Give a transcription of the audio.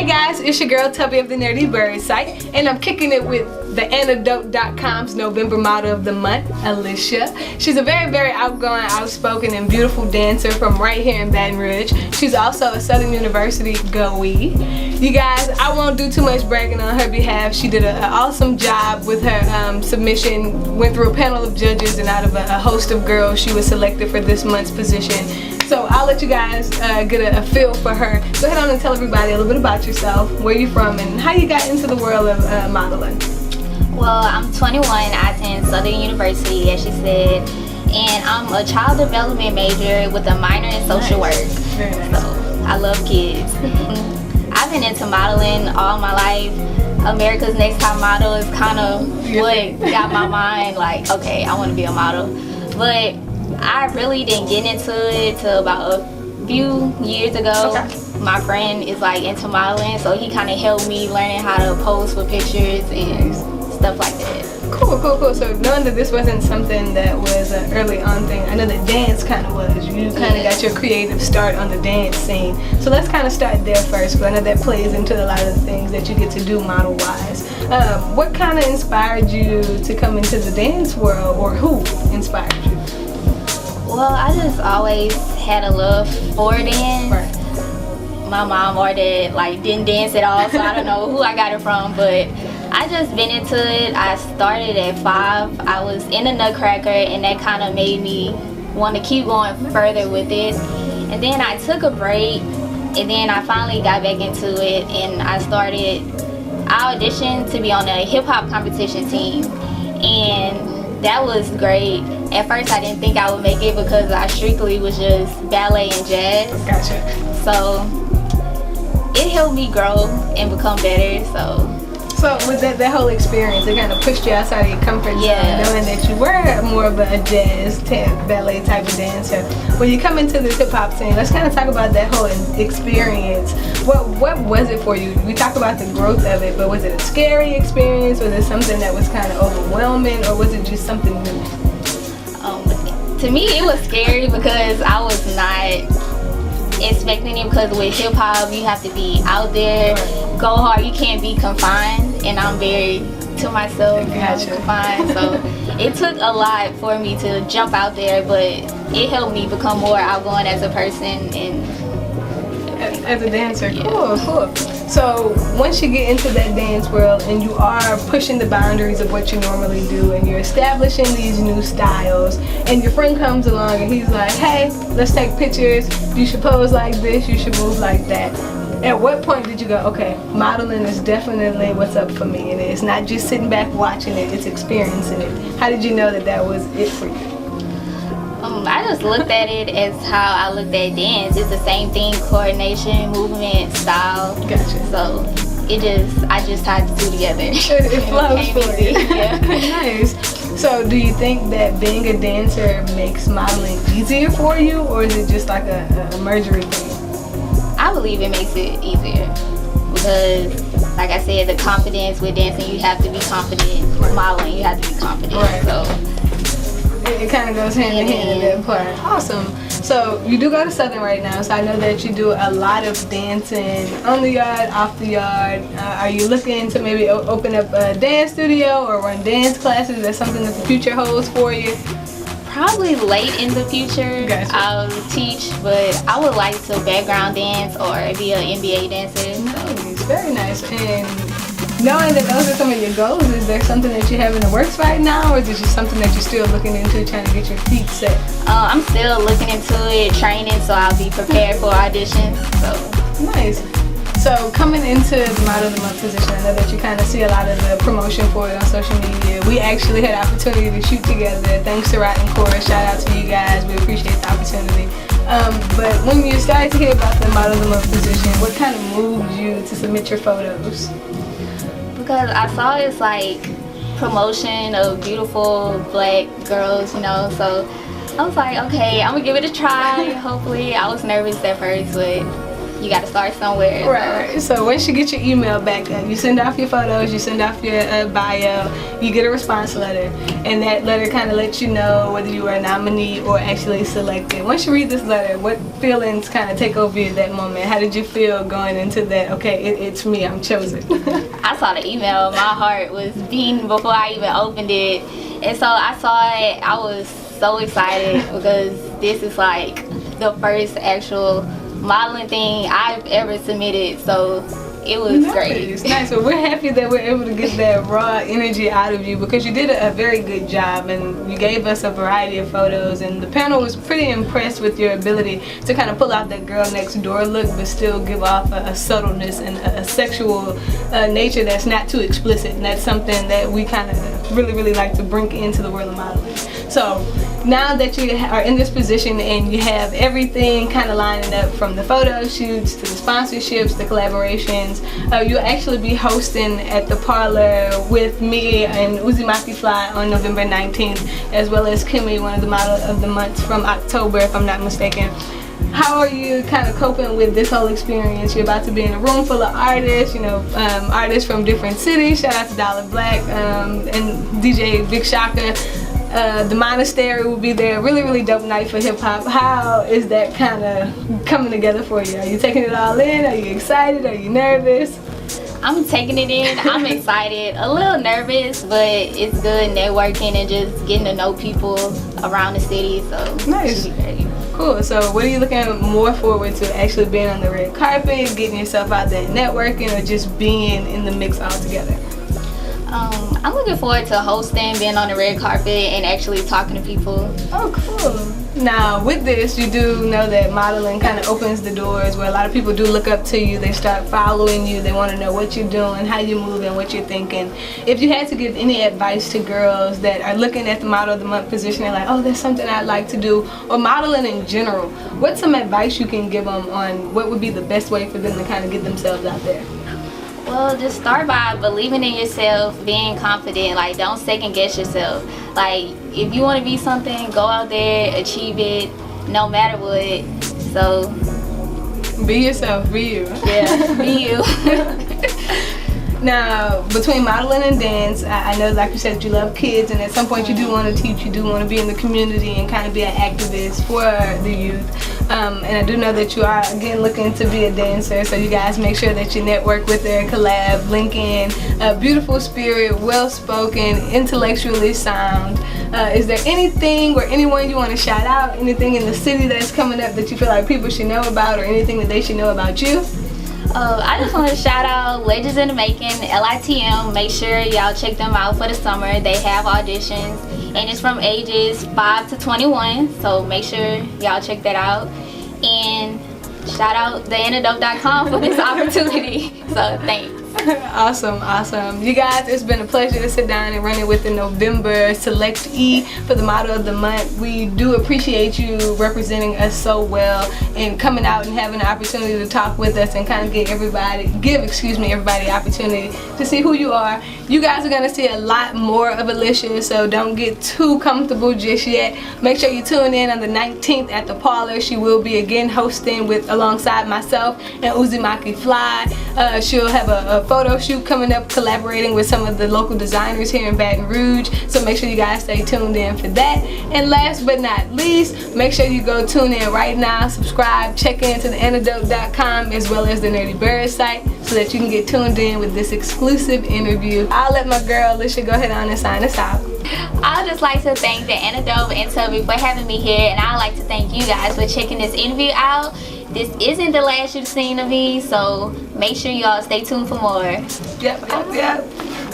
Hey guys, it's your girl Tubby of the Nerdy Bird site, and I'm kicking it with the Antidote.com's November Model of the Month, Elisha. She's a very, very outgoing, outspoken, and beautiful dancer from right here in Baton Rouge. She's also a Southern University goee. You guys, I won't do too much bragging on her behalf. She did an awesome job with her submission, went through a panel of judges, and out of a host of girls, she was selected for this month's position. So I'll let you guys get a feel for her. Go ahead on and tell everybody a little bit about yourself, where you're from, and how you got into the world of modeling. Well, I'm 21, I attend Southern University, as she said, and I'm a child development major with a minor in social work. Very nice. So I love kids. I've been into modeling all my life. America's Next Top Model is kind of what got my mind like, okay, I want to be a model. But I really didn't get into it till about a few years ago. Okay. My friend is like into modeling, so he kind of helped me learning how to pose for pictures and stuff like that. Cool. So knowing that this wasn't something that was an early on thing, I know that dance kind of was. You kind of got your creative start on the dance scene. So let's kind of start there first, because I know that plays into a lot of the things that you get to do model-wise. What kind of inspired you to come into the dance world, or who inspired you? Well, I just always had a love for dance. Right. My mom or dad didn't dance at all, so I don't know who I got it from, but I just been into it. I started at 5. I was in a Nutcracker, and that kind of made me want to keep going further with it. And then I took a break, and then I finally got back into it, and I auditioned to be on a hip-hop competition team, and that was great. At first I didn't think I would make it because I strictly was just ballet and jazz. Gotcha. So it helped me grow and become better. So with that whole experience, it kind of pushed you outside of your comfort zone, knowing that you were more of a jazz, ballet type of dancer. When you come into this hip hop scene, let's kind of talk about that whole experience. What was it for you? We talk about the growth of it, but was it a scary experience? Was it something that was kind of overwhelming, or was it just something new? To me, it was scary because I was not expecting it, because with hip hop you have to be out there, go hard, you can't be confined, and I'm very to myself, confined, so it took a lot for me to jump out there, but it helped me become more outgoing as a person and as a dancer. Cool. So once you get into that dance world and you are pushing the boundaries of what you normally do, and you're establishing these new styles, and your friend comes along and he's like, hey, let's take pictures, you should pose like this, you should move like that. At what point did you go, okay, modeling is definitely what's up for me, and it's not just sitting back watching it, it's experiencing it? How did you know that was it for you? I just looked at it as how I looked at dance. It's the same thing: coordination, movement, style. Gotcha. So I just tied the two together. It flows for you. Yeah. Nice. So do you think that being a dancer makes modeling easier for you, or is it just like a mergery thing? I believe it makes it easier because, like I said, the confidence with dancing, you have to be confident. With modeling, you have to be confident. Right. So it kind of goes hand in hand in that part. Awesome. So you do go to Southern right now, so I know that you do a lot of dancing on the yard, off the yard. Are you looking to maybe open up a dance studio or run dance classes? Is that something that the future holds for you? probably late in the future. Gotcha. I'll teach, but I would like to background dance or be an NBA dancer. Nice, very nice. And knowing that those are some of your goals, is there something that you have in the works right now, or is it just something that you're still looking into, trying to get your feet set? I'm still looking into it, training, so I'll be prepared for auditions. So nice. So coming into the Model of the Month position, I know that you kind of see a lot of the promotion for it on social media. We actually had the opportunity to shoot together. Thanks to Rot and Cora. Shout out to you guys. We appreciate the opportunity. But when you started to hear about the Model of the Month position, what kind of moved you to submit your photos? because I saw it's like promotion of beautiful black girls, you know, so I was like, okay, I'm gonna give it a try. Hopefully, I was nervous at first, but you got to start somewhere. Right. So once you get your email back, you send off your photos, you send off your bio, you get a response letter, and that letter kind of lets you know whether you are a nominee or actually selected. Once you read this letter, what feelings kind of take over you at that moment? How did you feel going into that? Okay, it's me, I'm chosen. I saw the email, my heart was beating before I even opened it, and so I saw it. I was so excited because this is like the first actual modeling thing I've ever submitted, so it was great. It's nice. Well, we're happy that we're able to get that raw energy out of you because you did a very good job, and you gave us a variety of photos, and the panel was pretty impressed with your ability to kind of pull out that girl next door look but still give off a subtleness and a sexual nature that's not too explicit, and that's something that we kind of really like to bring into the world of modeling. So now that you are in this position and you have everything kind of lining up, from the photo shoots to the sponsorships, the collaborations, you'll actually be hosting at the Parlor with me and Uzumaki Fly on November 19th, as well as Kimmy, one of the Model of the Months from October, if I'm not mistaken. How are you kind of coping with this whole experience? You're about to be in a room full of artists, you know, artists from different cities. Shout out to Dollar Black and DJ Big Shaka. The Monastery will be there. Really dope night for hip hop. How is that kind of coming together for you? Are you taking it all in? Are you excited? Are you nervous? I'm taking it in. I'm excited, a little nervous, but it's good networking and just getting to know people around the city, so nice. It should be great. Cool. So what are you looking more forward to, actually being on the red carpet, getting yourself out there networking, or just being in the mix altogether? I'm looking forward to hosting, being on the red carpet, and actually talking to people. Oh, cool. Now, with this, you do know that modeling kind of opens the doors where a lot of people do look up to you. They start following you. They want to know what you're doing, how you move, and what you're thinking. If you had to give any advice to girls that are looking at the Model of the Month position and like, oh, that's something I'd like to do, or modeling in general, what's some advice you can give them on what would be the best way for them to kind of get themselves out there? Well, just start by believing in yourself, being confident. Like, don't second guess yourself. Like, if you want to be something, go out there, achieve it, no matter what. So, be yourself, be you. Yeah, be you. Now, between modeling and dance, I know, like you said, you love kids, and at some point you do want to teach, you do want to be in the community and kind of be an activist for the youth. And I do know that you are, again, looking to be a dancer, so you guys make sure that you network with her, collab, link in. Beautiful spirit, well-spoken, intellectually sound. Is there anything or anyone you want to shout out, anything in the city that's coming up that you feel like people should know about, or anything that they should know about you? I just want to shout out Legends in the Making, LITM. Make sure y'all check them out for the summer. They have auditions, and it's from ages 5 to 21, so make sure y'all check that out. And shout out theantidote.com for this opportunity. So thanks. Awesome. You guys, it's been a pleasure to sit down and run it with the November Select E for the Model of the Month. We do appreciate you representing us so well and coming out and having the opportunity to talk with us and kind of give everybody the opportunity to see who you are. You guys are going to see a lot more of Elisha, so don't get too comfortable just yet. Make sure you tune in on the 19th at the Parlor. She will be again hosting alongside myself and Uzumaki Fly. She'll have a photo shoot coming up, collaborating with some of the local designers here in Baton Rouge, so make sure you guys stay tuned in for that. And last but not least, make sure you go tune in right now, subscribe, check into theantidote.com as well as the Nerdy Bird site so that you can get tuned in with this exclusive interview. I'll let my girl Elisha go ahead on and sign us out. I'd just like to thank the Antidote and Tubbi for having me here, and I'd like to thank you guys for checking this interview out. This isn't the last you've seen of me, so make sure y'all stay tuned for more. Yep.